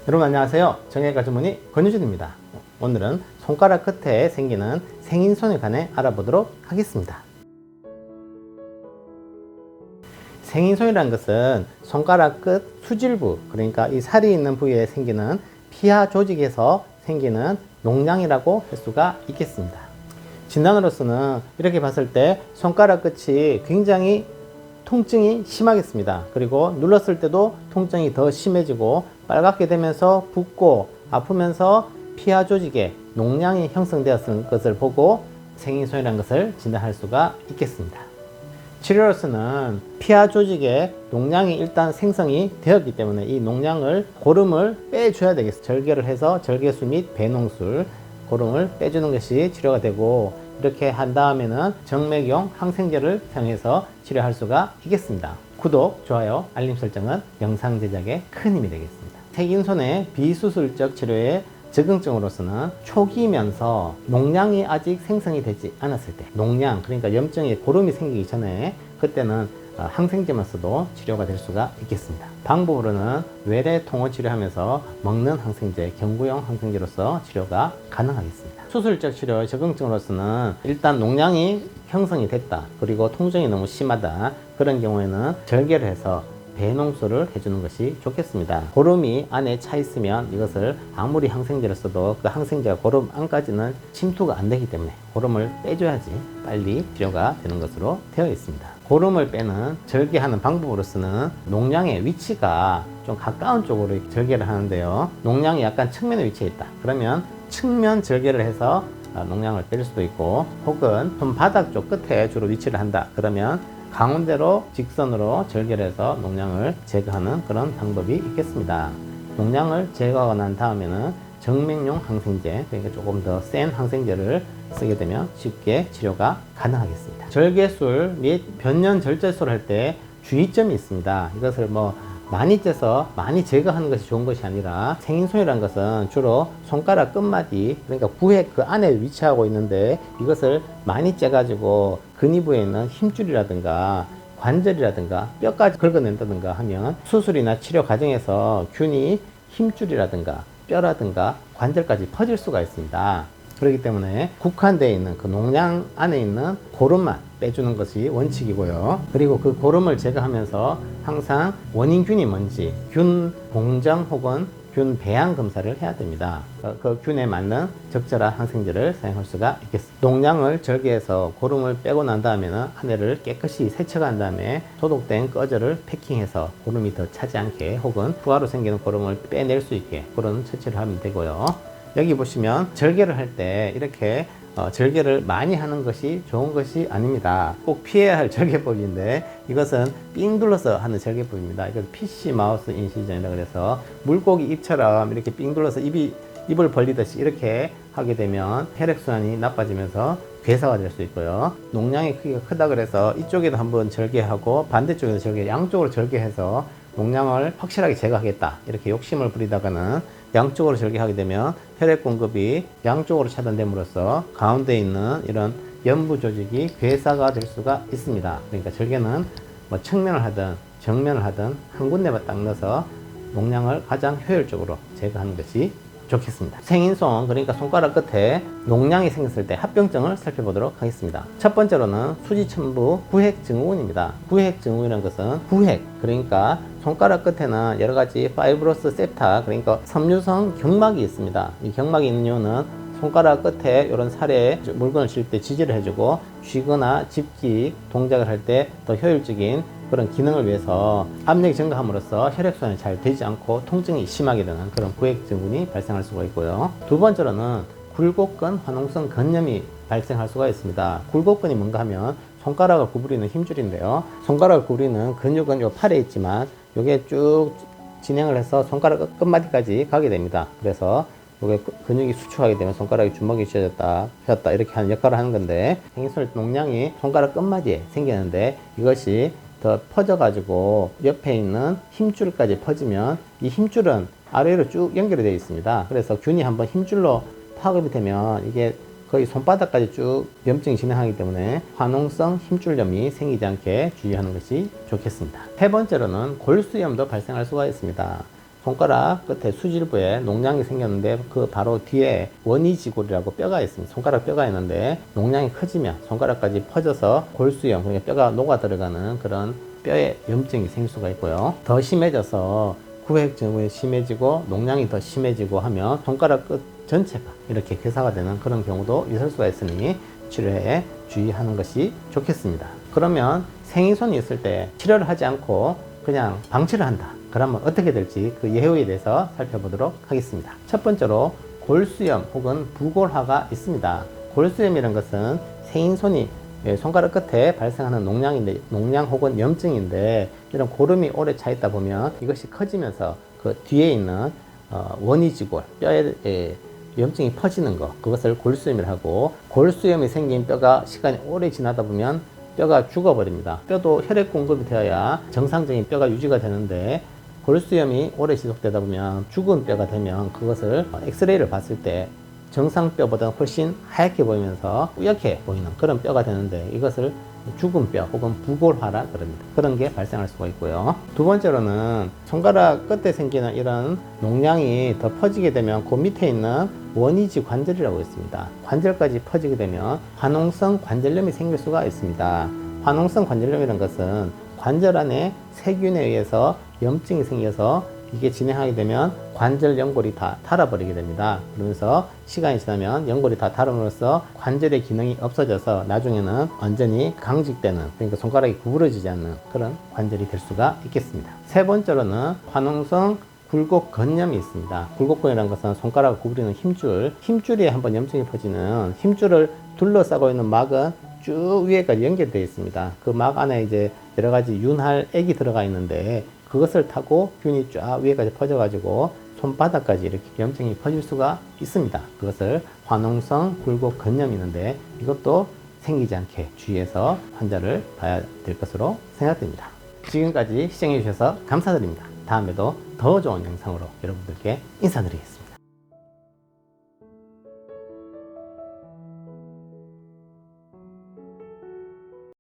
여러분 안녕하세요. 정형외과 전문의 권유준입니다. 오늘은 손가락 끝에 생기는 생인손에 관해 알아보도록 하겠습니다. 생인손이라는 것은 손가락 끝 수질부, 그러니까 이 살이 있는 부위에 생기는 피하 조직에서 생기는 농량이라고 할 수가 있겠습니다. 진단으로서는 이렇게 봤을 때 손가락 끝이 굉장히 통증이 심하겠습니다. 그리고 눌렀을 때도 통증이 더 심해지고 빨갛게 되면서 붓고 아프면서 피하 조직에 농량이 형성되었을 것을 보고 생인손이라는 것을 진단할 수가 있겠습니다. 치료로서는 피하 조직에 농량이 일단 생성이 되었기 때문에 이 농량을 고름을 빼줘야 되겠습니다. 절개를 해서 절개술 및 배농술, 고름을 빼주는 것이 치료가 되고, 이렇게 한 다음에는 정맥용 항생제를 사용해서 치료할 수가 있겠습니다. 구독, 좋아요, 알림 설정은 영상 제작에 큰 힘이 되겠습니다. 생인손의 비수술적 치료의 적응증으로서는 초기면서 농량이 아직 생성이 되지 않았을 때, 농량, 그러니까 염증에 고름이 생기기 전에, 그때는 항생제만 써도 치료가 될 수가 있겠습니다. 방법으로는 외래 통호 치료하면서 먹는 항생제, 경구용 항생제로서 치료가 가능하겠습니다. 수술적 치료의 적응증으로서는 일단 농량이 형성이 됐다, 그리고 통증이 너무 심하다, 그런 경우에는 절개를 해서 배농술을 해주는 것이 좋겠습니다. 고름이 안에 차 있으면 이것을 아무리 항생제를 써도 그 항생제가 고름 안까지는 침투가 안 되기 때문에 고름을 빼줘야지 빨리 치료가 되는 것으로 되어 있습니다. 고름을 빼는 절개하는 방법으로서는 농량의 위치가 좀 가까운 쪽으로 절개를 하는데요, 농량이 약간 측면에 위치해 있다 그러면 측면 절개를 해서 농량을 뺄 수도 있고, 혹은 손바닥 쪽 끝에 주로 위치를 한다 그러면 가운데로 직선으로 절개를 해서 농량을 제거하는 그런 방법이 있겠습니다. 농량을 제거하고 난 다음에는 정맥용 항생제, 그러니까 조금 더 센 항생제를 쓰게 되면 쉽게 치료가 가능하겠습니다. 절개술 및 변연 절제술을 할 때 주의점이 있습니다. 이것을 많이 째서 많이 제거하는 것이 좋은 것이 아니라, 생인손이라는 것은 주로 손가락 끝마디, 그러니까 구획 그 안에 위치하고 있는데 이것을 많이 째가지고 근위부에 있는 힘줄이라든가 관절이라든가 뼈까지 긁어낸다든가 하면 수술이나 치료 과정에서 균이 힘줄이라든가 뼈라든가 관절까지 퍼질 수가 있습니다. 그렇기 때문에 국한되어 있는 그 농량 안에 있는 고름만 빼주는 것이 원칙이고요. 그리고 그 고름을 제거하면서 항상 원인균이 뭔지 균 공정 혹은 균 배양 검사를 해야 됩니다. 그 균에 맞는 적절한 항생제를 사용할 수가 있겠습니다. 농량을 절개해서 고름을 빼고 난 다음에는 안에를 깨끗이 세척한 다음에 소독된 꺼절을 패킹해서 고름이 더 차지 않게, 혹은 부하로 생기는 고름을 빼낼 수 있게 그런 처치를 하면 되고요. 여기 보시면 절개를 할 때 이렇게 절개를 많이 하는 것이 좋은 것이 아닙니다. 꼭 피해야 할 절개법인데, 이것은 삥 둘러서 하는 절개법입니다. 이건 PC 마우스 인시전이라고 해서 물고기 입처럼 이렇게 삥 둘러서 입을 벌리듯이 이렇게 하게 되면 혈액순환이 나빠지면서 괴사가 될 수 있고요. 농량의 크기가 크다 그래서 이쪽에도 한번 절개하고 반대쪽에도 절개, 양쪽으로 절개해서 농량을 확실하게 제거하겠다 이렇게 욕심을 부리다가는 양쪽으로 절개하게 되면 혈액 공급이 양쪽으로 차단됨으로써 가운데 있는 이런 연부 조직이 괴사가 될 수가 있습니다. 그러니까 절개는 측면을 하든 정면을 하든 한 군데만 딱 넣어서 농량을 가장 효율적으로 제거하는 것이 좋겠습니다. 생인손, 그러니까 손가락 끝에 농량이 생겼을 때 합병증을 살펴보도록 하겠습니다. 첫 번째로는 수지천부 구획증후군입니다. 구획증후군이라는 것은 구획, 그러니까 손가락 끝에는 여러 가지 파이브로스 septa, 그러니까 섬유성 경막이 있습니다. 이 경막이 있는 이유는 손가락 끝에 이런 살에 물건을 칠 때 지지를 해주고, 쥐거나 집기 동작을 할 때 더 효율적인 그런 기능을 위해서 압력이 증가함으로써 혈액순환이 잘 되지 않고 통증이 심하게 되는 그런 구획증후군이 발생할 수가 있고요. 두 번째로는 굴곡근 화농성 건염이 발생할 수가 있습니다. 굴곡근이 뭔가 하면 손가락을 구부리는 힘줄인데요, 손가락을 구부리는 근육은 요 팔에 있지만 요게 쭉 진행을 해서 손가락 끝마디까지 가게 됩니다. 그래서 요게 근육이 수축하게 되면 손가락이 주먹이 쥐어졌다 폈다 이렇게 하는 역할을 하는 건데, 생인손 농량이 손가락 끝마디에 생기는데 이것이 더 퍼져가지고 옆에 있는 힘줄까지 퍼지면 이 힘줄은 아래로 쭉 연결이 되어 있습니다. 그래서 균이 한번 힘줄로 파급이 되면 이게 거의 손바닥까지 쭉 염증이 진행하기 때문에 화농성 힘줄염이 생기지 않게 주의하는 것이 좋겠습니다. 세 번째로는 골수염도 발생할 수가 있습니다. 손가락 끝에 수질부에 농양이 생겼는데 그 바로 뒤에 원위지골이라고 뼈가 있습니다. 손가락 뼈가 있는데 농양이 커지면 손가락까지 퍼져서 골수염, 그러니까 뼈가 녹아 들어가는 그런 뼈에 염증이 생길 수가 있고요. 더 심해져서 구획증이 심해지고 농양이 더 심해지고 하면 손가락 끝 전체가 이렇게 괴사가 되는 그런 경우도 있을 수가 있으니 치료에 주의하는 것이 좋겠습니다. 그러면 생이손이 있을 때 치료를 하지 않고 그냥 방치를 한다. 그러면 어떻게 될지 그 예후에 대해서 살펴보도록 하겠습니다. 첫 번째로 골수염 혹은 부골화가 있습니다. 골수염이라는 것은 생인손이 손가락 끝에 발생하는 농양인데, 농양 혹은 염증인데, 이런 고름이 오래 차 있다 보면 이것이 커지면서 그 뒤에 있는 원위지골, 뼈에 염증이 퍼지는 것, 그것을 골수염이라고 하고, 골수염이 생긴 뼈가 시간이 오래 지나다 보면 뼈가 죽어버립니다. 뼈도 혈액 공급이 되어야 정상적인 뼈가 유지가 되는데, 골수염이 오래 지속되다 보면 죽은 뼈가 되면 그것을 엑스레이를 봤을 때 정상 뼈보다 훨씬 하얗게 보이면서 뿌옇게 보이는 그런 뼈가 되는데, 이것을 죽은 뼈 혹은 부골화라 그럽니다. 그런 게 발생할 수가 있고요. 두 번째로는 손가락 끝에 생기는 이런 농양이 더 퍼지게 되면 그 밑에 있는 원위지 관절이라고 있습니다. 관절까지 퍼지게 되면 화농성 관절염이 생길 수가 있습니다. 화농성 관절염이라는 것은 관절 안에 세균에 의해서 염증이 생겨서 이게 진행하게 되면 관절 연골이 다 닳아버리게 됩니다. 그러면서 시간이 지나면 연골이 다 닳음으로써 관절의 기능이 없어져서 나중에는 완전히 강직되는, 그러니까 손가락이 구부러지지 않는 그런 관절이 될 수가 있겠습니다. 세 번째로는 화농성 굴곡건염이 있습니다. 굴곡건이라는 것은 손가락을 구부리는 힘줄에 한번 염증이 퍼지는, 힘줄을 둘러싸고 있는 막은 쭉 위에까지 연결되어 있습니다. 그 막 안에 이제 여러 가지 윤활 액이 들어가 있는데, 그것을 타고 균이 쫙 위에까지 퍼져가지고 손바닥까지 이렇게 염증이 퍼질 수가 있습니다. 그것을 화농성 굴곡건염이 있는데, 이것도 생기지 않게 주의해서 환자를 봐야 될 것으로 생각됩니다. 지금까지 시청해 주셔서 감사드립니다. 다음에도 더 좋은 영상으로 여러분들께 인사드리겠습니다.